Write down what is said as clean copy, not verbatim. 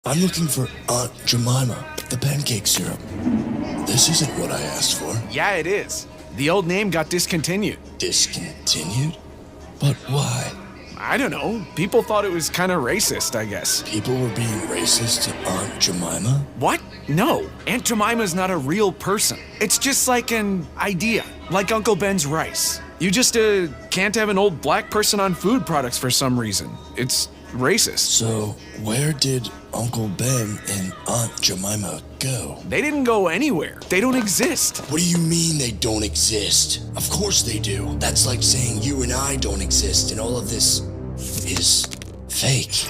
I'm looking for Aunt Jemima, the pancake syrup. This isn't what I asked for. Yeah, it is. The old name got discontinued. Discontinued? But why? I don't know. People thought it was kind of racist, I guess. People were being racist to Aunt Jemima? What? No. Aunt Jemima's not a real person. It's just like an idea, like Uncle Ben's rice. You just can't have an old black person on food products for some reason. It's racist. So, where did Uncle Ben and Aunt Jemima go? They didn't go anywhere. They don't exist. What do you mean they don't exist? Of course they do. That's like saying you and I don't exist and all of this is fake.